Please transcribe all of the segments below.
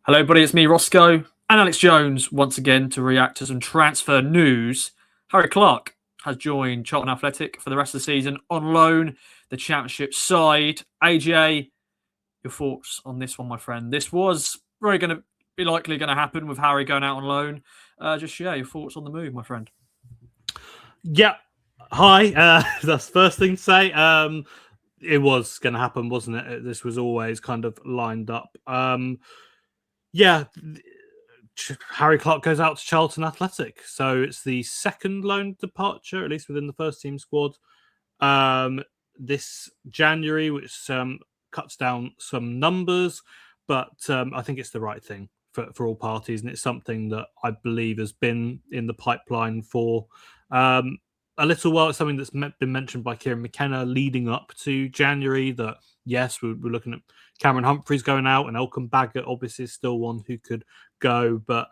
Hello, everybody. It's me, Rossco and Alex Jones, once again to react to some transfer news. Harry Clarke has joined Charlton Athletic for the rest of the season on loan, the Championship side. AJ, your thoughts on this one, my friend? This was very going to be likely going to happen with Harry going out on loan. Just share your thoughts on the move, my friend. Yeah. Hi. That's the first thing to say. It was going to happen, wasn't it? This was always kind of lined up. Yeah. Harry Clarke goes out to Charlton Athletic. So it's the second loan departure, at least within the first team squad, this January, which cuts down some numbers. But I think it's the right thing for all parties. And it's something that I believe has been in the pipeline for a little while. It's something that's been mentioned by Kieran McKenna leading up to January, that yes, we're looking at Cameron Humphreys going out, and Elkan Baggott obviously is still one who could go, but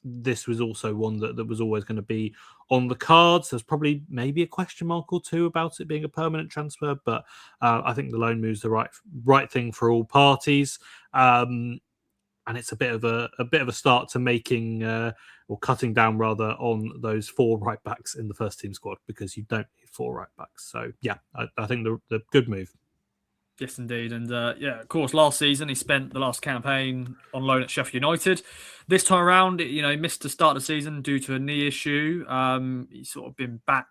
this was also one that was always going to be on the cards. There's probably maybe a question mark or two about it being a permanent transfer, but I think the loan move's the right thing for all parties. And it's a bit of a start to making or cutting down rather on those 4 right backs in the first team squad, because you don't need 4 right backs. So yeah, I think the good move. Yes, indeed. And yeah, of course, last season he spent the last campaign on loan at Sheffield United. This time around, he missed the start of the season due to a knee issue. He's sort of been back,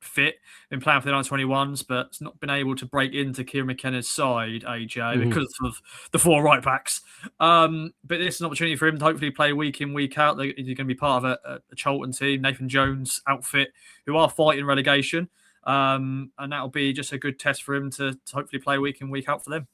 fit, been playing for the 921s, but it's not been able to break into Kieran McKenna's side, AJ, because of the 4 right backs. But this is an opportunity for him to hopefully play week in, week out. He's going to be part of a Charlton team, Nathan Jones' outfit, who are fighting relegation. And that'll be just a good test for him to hopefully play week in, week out for them.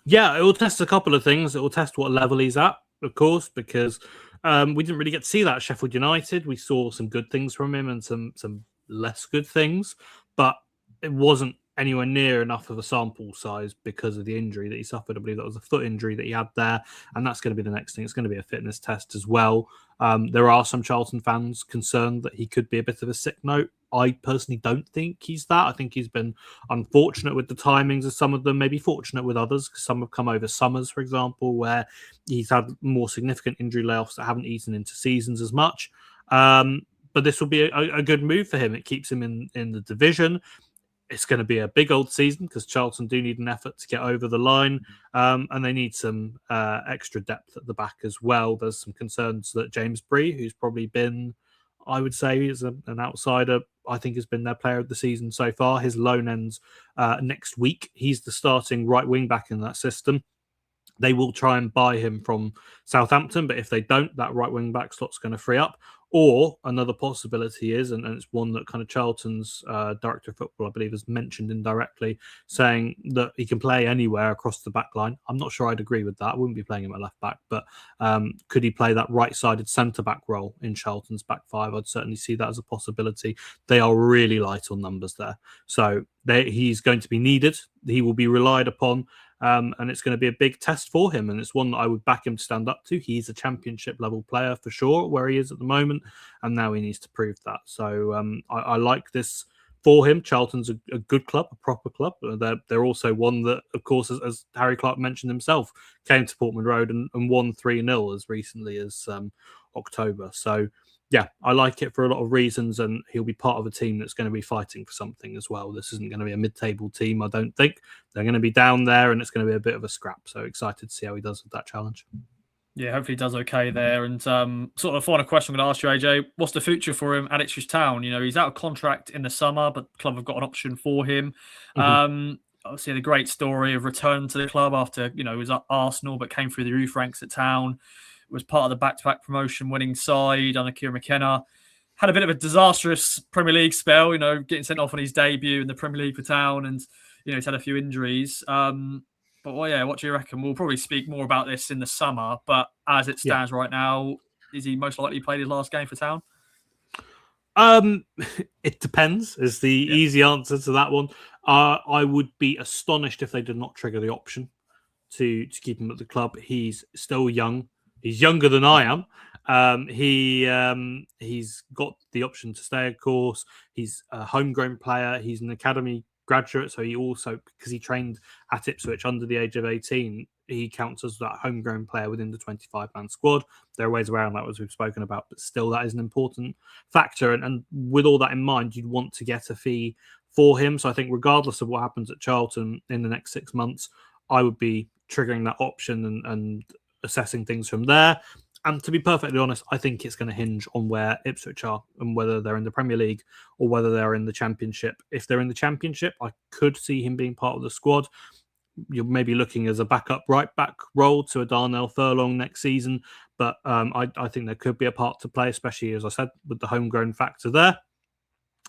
Yeah, it will test a couple of things. It will test what level he's at, of course, because we didn't really get to see that at Sheffield United. We saw some good things from him and some less good things, but it wasn't anywhere near enough of a sample size because of the injury that he suffered. I believe that was a foot injury that he had there, and that's going to be the next thing. It's going to be a fitness test as well. There are some Charlton fans concerned that he could be a bit of a sick note. I personally don't think he's that. I think he's been unfortunate with the timings of some of them, maybe fortunate with others, because some have come over summers, for example, where he's had more significant injury layoffs that haven't eaten into seasons as much. But this will be a good move for him. It keeps him in the division. It's going to be a big old season because Charlton do need an effort to get over the line, and they need some extra depth at the back as well. There's some concerns that James Bree, who's probably been, I would say, is an outsider, I think has been their player of the season so far. His loan ends next week. He's the starting right wing back in that system. They will try and buy him from Southampton, but if they don't, that right wing back slot's going to free up. Or another possibility is, and it's one that kind of Charlton's director of football, I believe, has mentioned indirectly, saying that he can play anywhere across the back line. I'm not sure I'd agree with that. I wouldn't be playing him at left back, but could he play that right-sided centre-back role in Charlton's back 5? I'd certainly see that as a possibility. They are really light on numbers there. So he's going to be needed. He will be relied upon. And it's going to be a big test for him, and it's one that I would back him to stand up to. He's a championship level player for sure, where he is at the moment, and now he needs to prove that. So I like this for him. Charlton's a good club, a proper club. They're also one that, of course, as Harry Clarke mentioned himself, came to Portman Road and won 3-0 as recently as October. So yeah, I like it for a lot of reasons, and he'll be part of a team that's going to be fighting for something as well. This isn't going to be a mid-table team, I don't think. They're going to be down there, and it's going to be a bit of a scrap. So excited to see how he does with that challenge. Yeah, hopefully he does okay there. And sort of final question I'm going to ask you, AJ, what's the future for him at Ipswich Town? He's out of contract in the summer, but the club have got an option for him. Obviously, the great story of return to the club after, he was at Arsenal, but came through the youth ranks at Town. Was part of the back-to-back promotion winning side under Kieran McKenna. Had a bit of a disastrous Premier League spell, getting sent off on his debut in the Premier League for Town, and he's had a few injuries. But well, yeah, what do you reckon? We'll probably speak more about this in the summer, but as it stands right now, is he most likely played his last game for Town? It depends is the easy answer to that one. I would be astonished if they did not trigger the option to keep him at the club. He's still young. He's younger than I am. He's got the option to stay, of course. He's a homegrown player. He's an academy graduate, so he also, because he trained at Ipswich under the age of 18, he counts as that homegrown player within the 25-man squad. There are ways around that, as we've spoken about, but still that is an important factor. And with all that in mind, you'd want to get a fee for him. So I think regardless of what happens at Charlton in the next 6 months, I would be triggering that option and assessing things from there. And to be perfectly honest, I think it's going to hinge on where Ipswich are and whether they're in the Premier League or whether they're in the Championship. If they're in the Championship, I could see him being part of the squad. You're maybe looking as a backup right back role to a Darnell Furlong next season. But I think there could be a part to play, especially, as I said, with the homegrown factor there.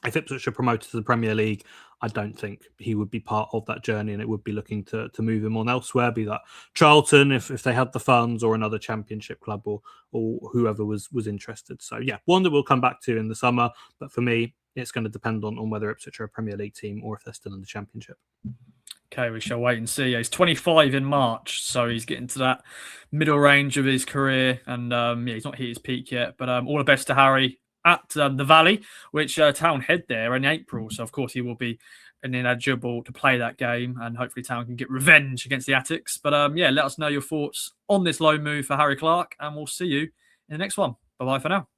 If Ipswich are promoted to the Premier League, I don't think he would be part of that journey, and it would be looking to move him on elsewhere, be that Charlton, if they had the funds, or another Championship club, or whoever was interested. So, yeah, one that we'll come back to in the summer. But for me, it's going to depend on whether Ipswich are a Premier League team or if they're still in the Championship. Okay, we shall wait and see. He's 25 in March, so he's getting to that middle range of his career, and he's not hit his peak yet. But all the best to Harry at the Valley, which Town head there in April. So, of course, he will be ineligible to play that game, and hopefully Town can get revenge against the Attics. But, let us know your thoughts on this loan move for Harry Clarke, and we'll see you in the next one. Bye-bye for now.